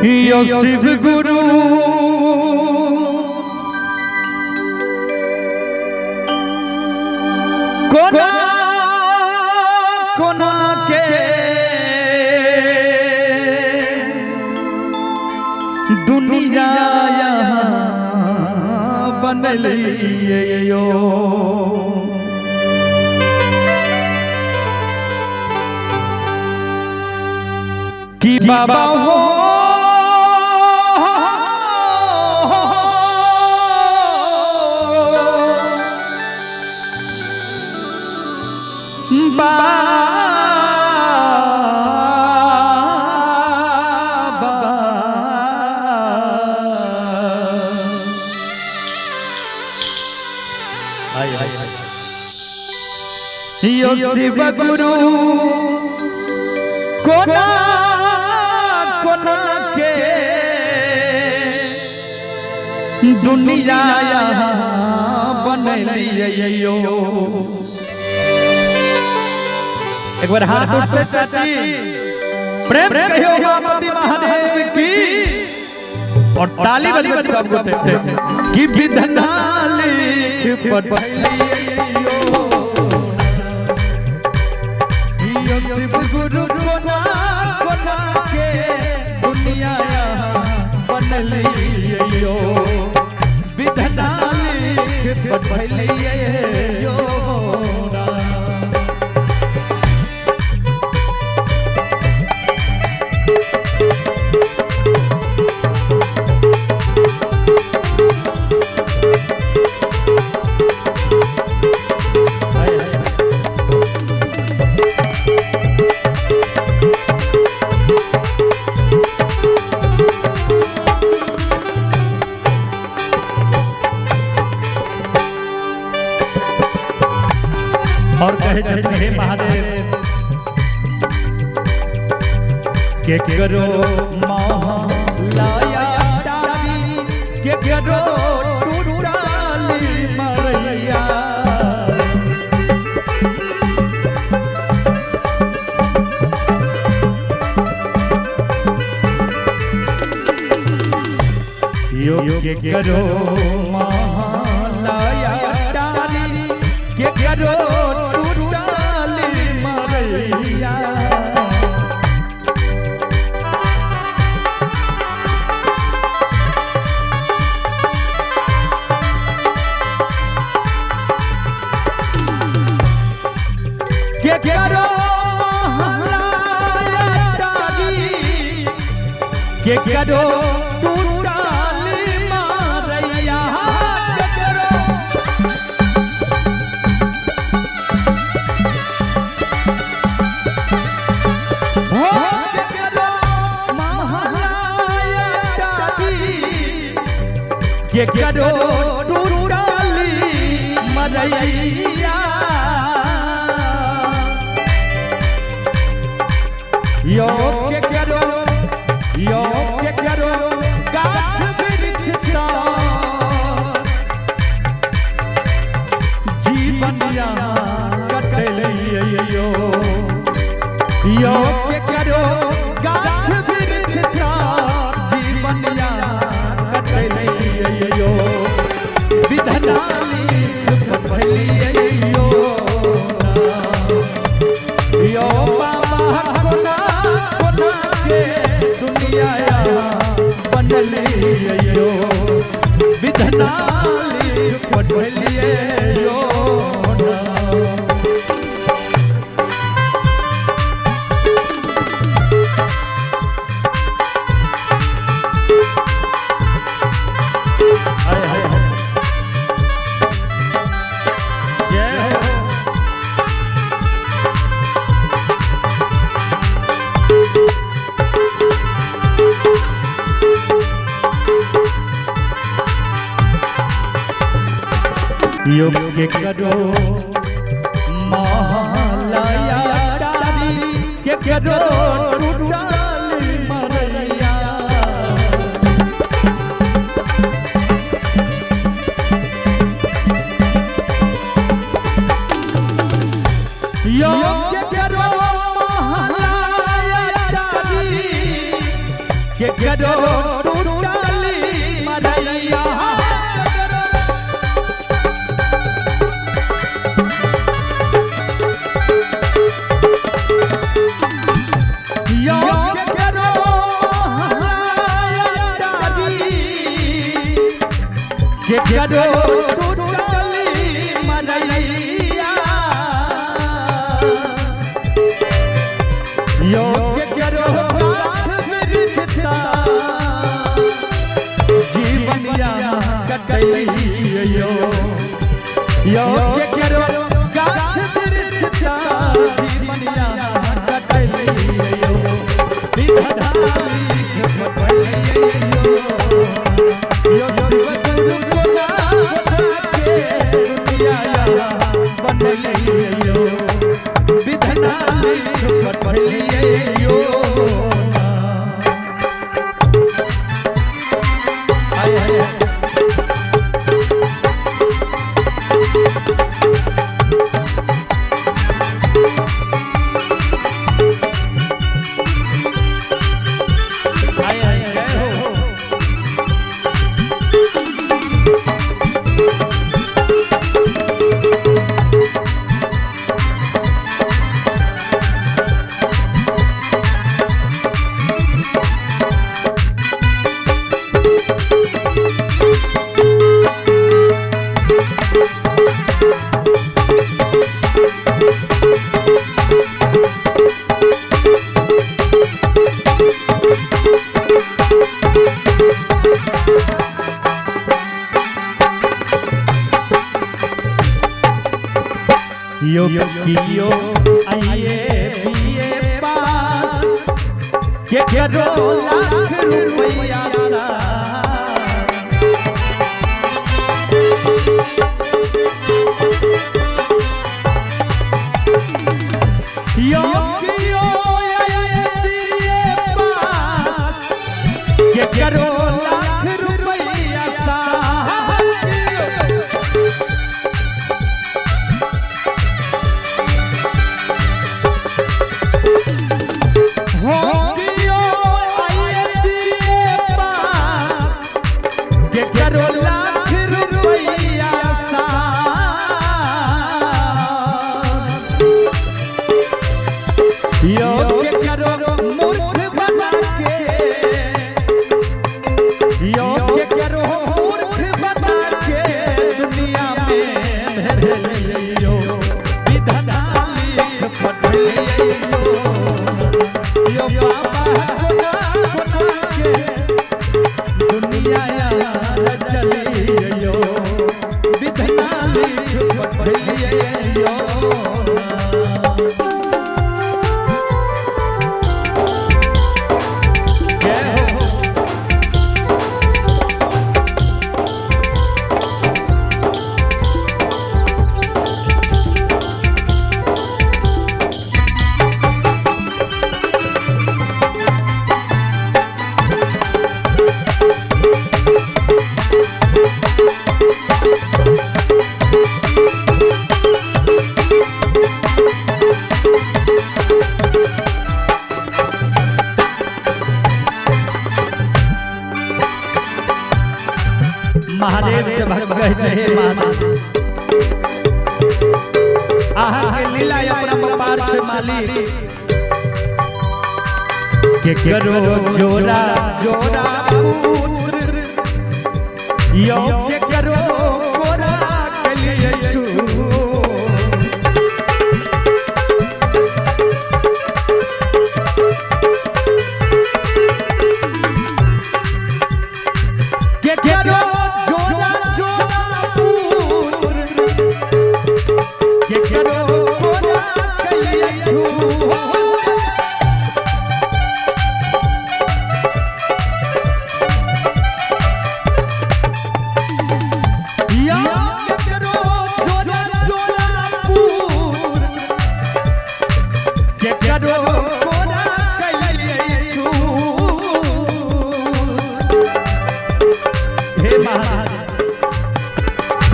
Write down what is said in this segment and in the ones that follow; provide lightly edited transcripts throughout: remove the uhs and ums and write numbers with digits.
यो शिव गुरु कोना कोना के दुनिया यहाँ बनली यो कि बाबा हो यो शिव गुरु कोना कोना के दुनिया यहाँ बनली यो। एक बार हाथ उठते चाची प्रेम से कहियो उमापति महादेव की और ताली बजा सब गोटे कि विधना लिख पढ़ली यो शिव गुरु कोना कोना के दुनिया यहाँ बनली यो विधना लिख पढ़ली यो। और कहे हे महादेव के करो महालाया डाली के करो टूटाली मरैया यो के करो महालाया डाली के करो के करो टूटाली मारैया के करो टूटाली मरैया यो के करो यो के करो गाछ वृक्ष जीवन यहाँ कटले यो यो के करो गाछ वृक्ष जीवन यहाँ कटले यो विधना लिख पढ़ली यो यो बाबा कोना कोना के दुनिया बनली यो विधना लिख पढ़ली यो। योग के करो महालाया डाली के करो टूटाली मरैया योग के करो महालाया डाली के करो टूटाली मरैया यो के करो के करो टूटाली मरैया यो के करो जीवनिया कटैयो यो के करो गाछ बिरछा जीवनिया कटैयो विधाताली पटैयो यो शिव गुरु कोना के दुनिया बनैयो विधाताली पटैयो यो कियो आइए बीए पास के करो लाख रुपया यो कियो आइए बीए पास के करो लाख रुपया यो के करो मूर्ख बना के यो के करो मूर्ख बना के दुनिया में भेजलियो विधाताली पटलियो यो बाबा बना के दुनिया यार चलियो विधाताली पटलियो महादेव से भक्त कहे महादेव आहा के लीला अपना पार से माली के करो जोरा जोरा पुत्र यो के करो कोरा के लिए के करो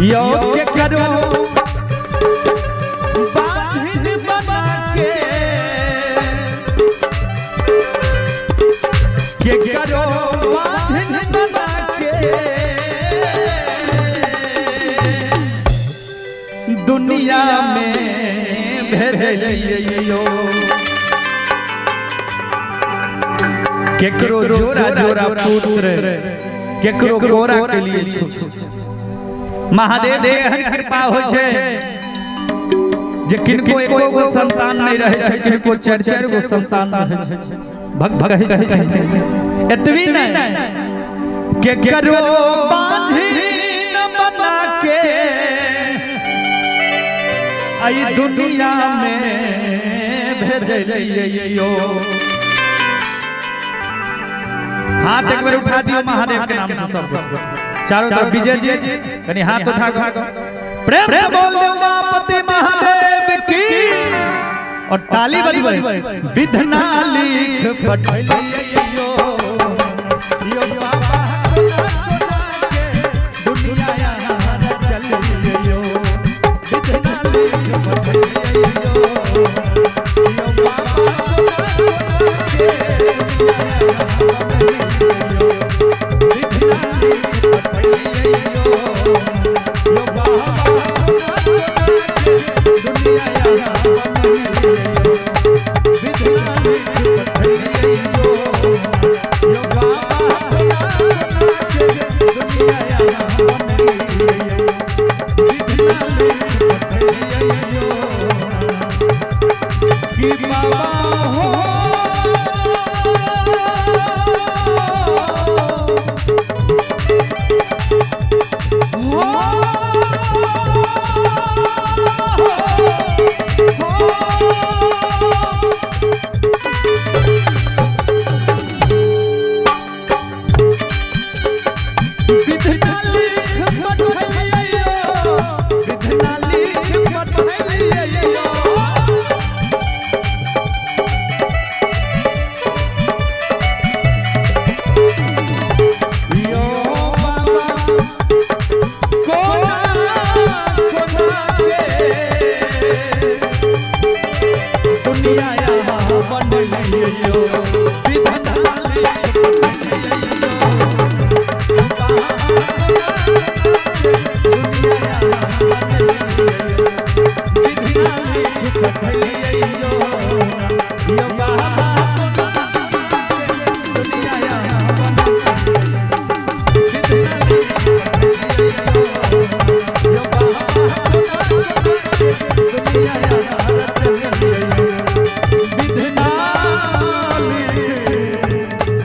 यो के करो बाधिन बना के के करो बांधन बना के दुनिया में भेजियो केकरो जोरा जोरा पुत्र केकरो गोरा के लिए छूट महादेव के एहन कृपा होइ छै जे किनको एको गो संतान नहीं रहे छै किनको चार चार गो संतान रहे छै भक्त रहे छै एतबी नहीं केकरो बांधन बना के आई दुनिया में भेजियो हाथ एक बार उठा दियो महादेव के नाम से सब चारों तरफ विजय जी कहीं हाथ उठा प्रेम से बोल दो उमापति महादेव की और ताली बजबई विधना लिख पठलियो यो बाबा के दुनिया यहाँ चलियो विधना लिख पठलियो यो बाबा के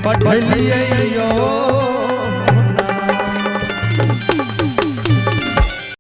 पठलियो